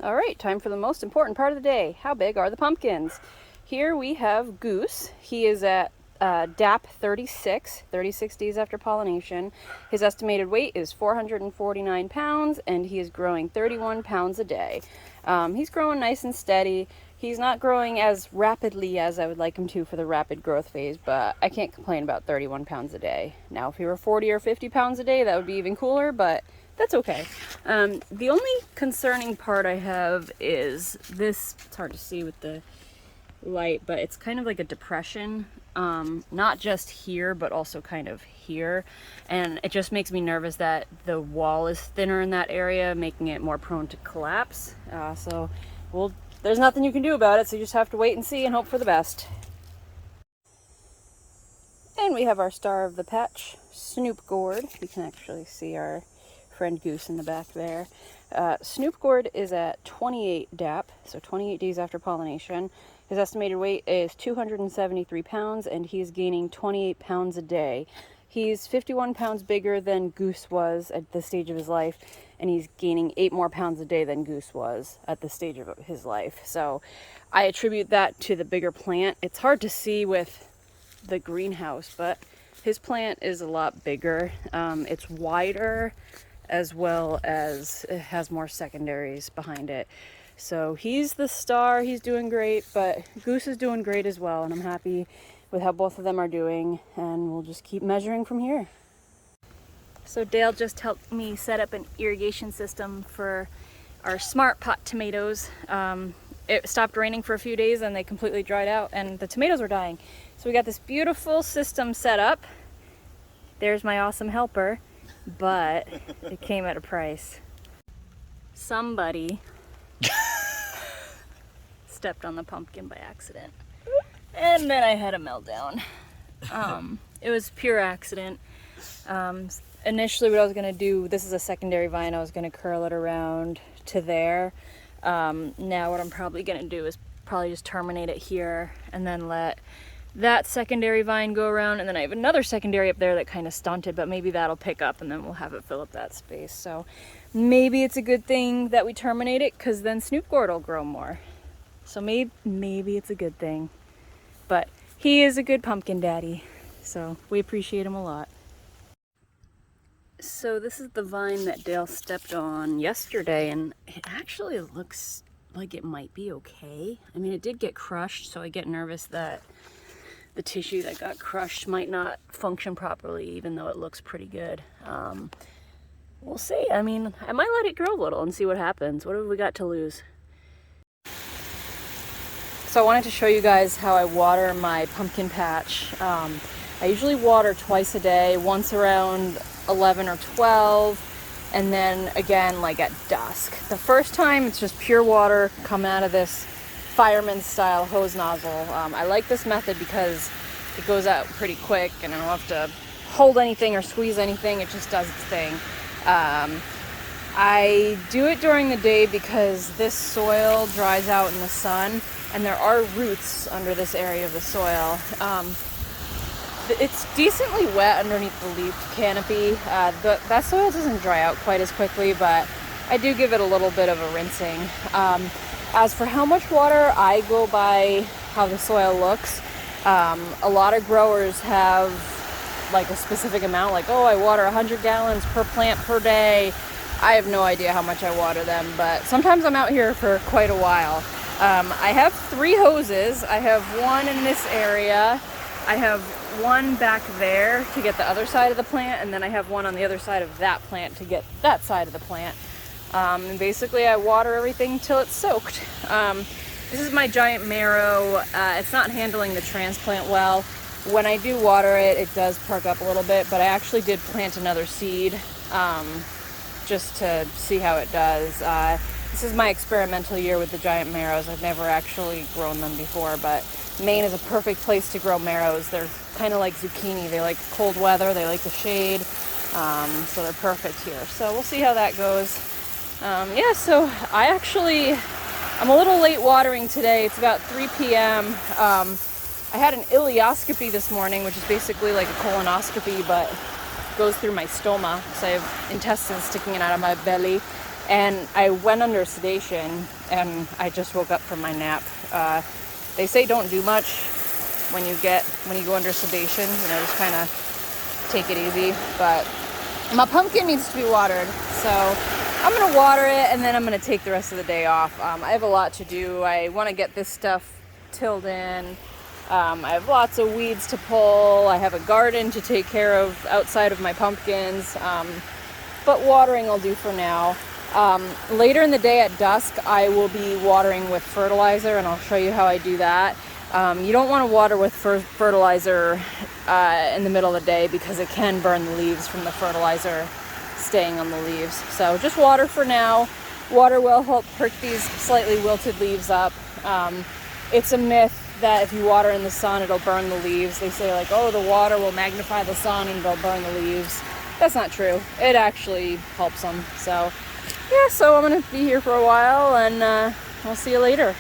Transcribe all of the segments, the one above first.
All right, time for the most important part of the day. How big are the pumpkins? Here we have Goose. He is at DAP 36 days after pollination. His estimated weight is 449 pounds, and he is growing 31 pounds a day. He's growing nice and steady. He's not growing as rapidly as I would like him to for the rapid growth phase, but I can't complain about 31 pounds a day. Now, if he were 40 or 50 pounds a day, that would be even cooler, but that's okay. The only concerning part I have is this. It's hard to see with the light, but it's kind of like a depression, not just here, but also kind of here. And it just makes me nervous that the wall is thinner in that area, making it more prone to collapse. There's nothing you can do about it, so you just have to wait and see and hope for the best. And we have our star of the patch, Snoop Gourd. You can actually see our friend Goose in the back there. Snoop Gourd is at 28 DAP, so 28 days after pollination. His estimated weight is 273 pounds, and he's gaining 28 pounds a day. He's 51 pounds bigger than Goose was at this stage of his life, and he's gaining 8 more pounds a day than Goose was at this stage of his life. So I attribute that to the bigger plant. It's hard to see with the greenhouse, but his plant is a lot bigger. It's wider, as well as it has more secondaries behind it. So he's the star, he's doing great, but Goose is doing great as well, and I'm happy with how both of them are doing, and we'll just keep measuring from here. So Dale just helped me set up an irrigation system for our smart pot tomatoes. It stopped raining for a few days and they completely dried out and the tomatoes were dying. So we got this beautiful system set up. There's my awesome helper. But it came at a price. Somebody stepped on the pumpkin by accident. And then I had a meltdown. It was pure accident. Initially what I was going to do, this is a secondary vine, I was going to curl it around to there. Now what I'm probably going to do is probably just terminate it here and then let that secondary vine go around, and then I have another secondary up there that kind of stunted, but maybe that'll pick up and then we'll have it fill up that space. So maybe it's a good thing that we terminate it, because then Snoop Gourd will grow more. So maybe it's a good thing. But he is a good pumpkin daddy, so we appreciate him a lot. So this is the vine that Dale stepped on yesterday, and it actually looks like it might be okay. I mean, it did get crushed, so I get nervous that the tissue that got crushed might not function properly, even though it looks pretty good. We'll see. I mean, I might let it grow a little and see what happens. What have we got to lose? So I wanted to show you guys how I water my pumpkin patch. I usually water twice a day, once around 11 or 12, and then again like at dusk. The first time it's just pure water coming out of this fireman style hose nozzle. I like this method because it goes out pretty quick and I don't have to hold anything or squeeze anything. It just does its thing. I do it during the day because this soil dries out in the sun and there are roots under this area of the soil. It's decently wet underneath the leaf canopy. That soil doesn't dry out quite as quickly, but I do give it a little bit of a rinsing. As for how much water, I go by how the soil looks. A lot of growers have like a specific amount, like, oh, I water 100 gallons per plant per day. I have no idea how much I water them, but sometimes I'm out here for quite a while. I have 3 hoses. I have one in this area. I have one back there to get the other side of the plant, and then I have one on the other side of that plant to get that side of the plant. And basically I water everything till it's soaked. This is my giant marrow. It's not handling the transplant well. When I do water it, it does perk up a little bit, but I actually did plant another seed just to see how it does. This is my experimental year with the giant marrows. I've never actually grown them before, but Maine is a perfect place to grow marrows. They're kind of like zucchini. They like cold weather, they like the shade, so they're perfect here. So we'll see how that goes. So I'm a little late watering today. It's about 3 p.m. I had an ileoscopy this morning, which is basically like a colonoscopy, but goes through my stoma, because I have intestines sticking out of my belly. and I went under sedation, and I just woke up from my nap. They say don't do much when you go under sedation, you know, just kind of take it easy. But my pumpkin needs to be watered, so I'm gonna water it, and then I'm gonna take the rest of the day off. I have a lot to do. I want to get this stuff tilled in. I have lots of weeds to pull. I have a garden to take care of outside of my pumpkins, but watering I'll do for now. Later in the day at dusk, I will be watering with fertilizer, and I'll show you how I do that. You don't want to water with fertilizer in the middle of the day because it can burn the leaves from the fertilizer staying on the leaves. So just water for now. Water will help perk these slightly wilted leaves up. It's a myth that if you water in the sun, it'll burn the leaves. They say like, oh, the water will magnify the sun and it'll burn the leaves. That's not true. It actually helps them. So yeah, so I'm gonna be here for a while, and I'll see you later.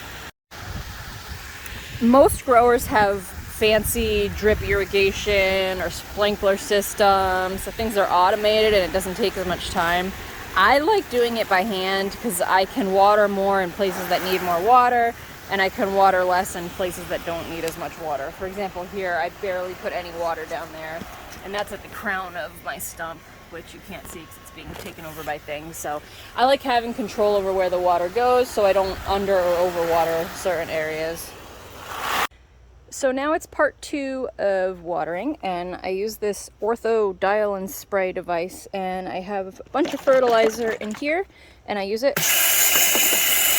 Most growers have fancy drip irrigation or sprinkler systems, so things are automated and it doesn't take as much time. I like doing it by hand because I can water more in places that need more water, and I can water less in places that don't need as much water. For example, here I barely put any water down there, and that's at the crown of my stump, which you can't see because it's being taken over by things. So I like having control over where the water goes so I don't under or overwater certain areas. So now it's part 2 of watering, and I use this Ortho dial and spray device, and I have a bunch of fertilizer in here, and I use it to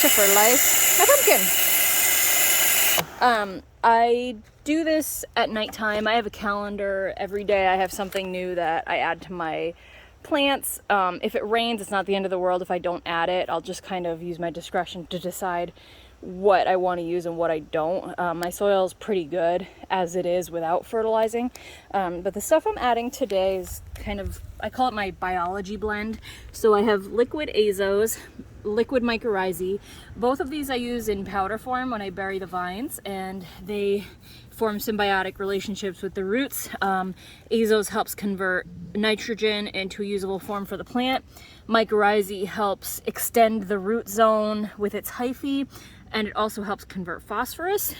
fertilize my pumpkin. I do this at nighttime. I have a calendar. Every day I have something new that I add to my plants. If it rains, it's not the end of the world if I don't add it. I'll just kind of use my discretion to decide what I want to use and what I don't. My soil is pretty good as it is without fertilizing, but the stuff I'm adding today is kind of, I call it my biology blend. So I have liquid azos, liquid mycorrhizae. Both of these I use in powder form when I bury the vines, and they form symbiotic relationships with the roots. Azos helps convert nitrogen into a usable form for the plant. Mycorrhizae helps extend the root zone with its hyphae, and it also helps convert phosphorus.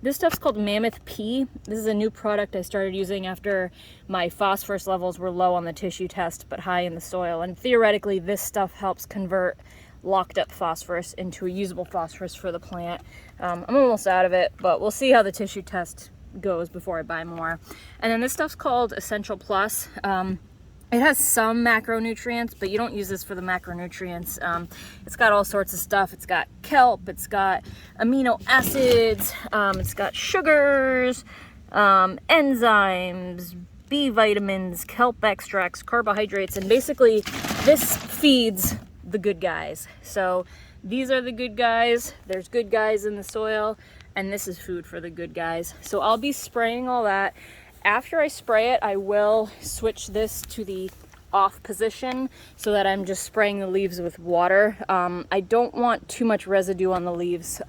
This stuff's called Mammoth P. This is a new product I started using after my phosphorus levels were low on the tissue test but high in the soil, and theoretically this stuff helps convert locked up phosphorus into a usable phosphorus for the plant. I'm almost out of it, but we'll see how the tissue test goes before I buy more. And then this stuff's called Essential Plus. It has some macronutrients, but you don't use this for the macronutrients. It's got all sorts of stuff. It's got kelp, it's got amino acids, it's got sugars, enzymes, B vitamins, kelp extracts, carbohydrates, and basically this feeds the good guys. So these are the good guys. There's good guys in the soil, and this is food for the good guys. So I'll be spraying all that. After I spray it, I will switch this to the off position so that I'm just spraying the leaves with water. I don't want too much residue on the leaves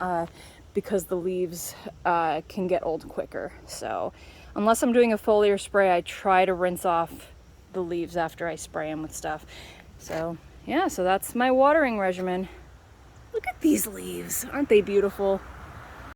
because the leaves can get old quicker. So unless I'm doing a foliar spray, I try to rinse off the leaves after I spray them with stuff. So yeah, so that's my watering regimen. Look at these leaves, aren't they beautiful?